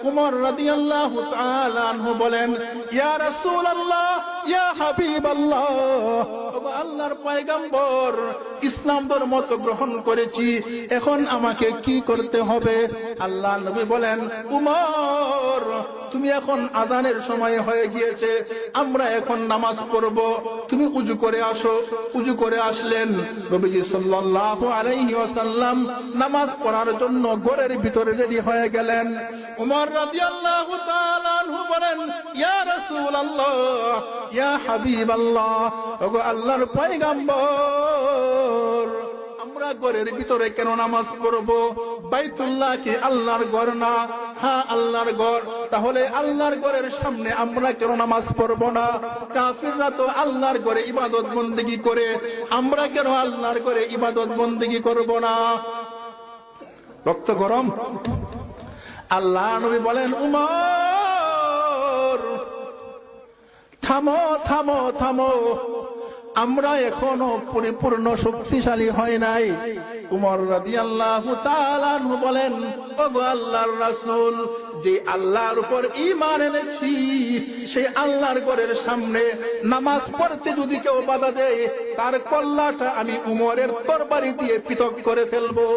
উমর রাদিয়াল্লাহু তাআলা আনহু বলেন, ইয়া রাসূলুল্লাহ, ইয়া হাবিবাল্লাহ, ওগো আল্লাহর পয়গম্বর, ইসলাম ধর্ম তো গ্রহণ করেছি, এখন আমাকে কি করতে হবে? আল্লাহ নবী বলেন, উমর, তুমি এখন আযানের সময় হয়ে গিয়েছে, আমরা এখন নামাজ পড়ব, তুমি উযু করে আসো। উযু করে আসলেন। নবীজি সাল্লাল্লাহু আলাইহি ওয়াসাল্লাম নামাজ পড়ার জন্য ঘরের ভিতরে রেডি হয়ে গেলেন। উমর রাদিয়াল্লাহু তাআলা আনহু বলেন, ইয়া রাসূলুল্লাহ, ইয়া হাবিবাল্লাহ, ওগো আল্লাহর পয়গম্বর, আমরা ঘরের ভিতরে কেন নামাজ পড়ব? বাইতুল্লাহ কি আল্লাহর ঘর না? হ্যাঁ, আল্লাহর ঘর। তাহলে আল্লাহর ঘরের সামনে আমরা কেন নামাজ পড়ব না? কাফিররা তো আল্লাহর ঘরে ইবাদত বন্দেগী করে, আমরা কেন আল্লাহর ঘরে ইবাদত বন্দেগী করব না? রক্ত গরম। আল্লাহ নবী বলেন, উমর, থামো থামো থামো, আমরা এখনো পরিপূর্ণ শক্তিশালী হয় নাই। উমর রাদিয়াল্লাহু তাআলা আনহু বলেন, ওগো আল্লাহর রাসূল, যে আল্লাহর উপর ঈমান এনেছি, সেই আল্লাহর ঘরের সামনে নামাজ পড়তে যদি কেউ বাধা দেয়, তার কল্লাটা আমি উমরের তরবারি দিয়ে পৃথক করে ফেলবো।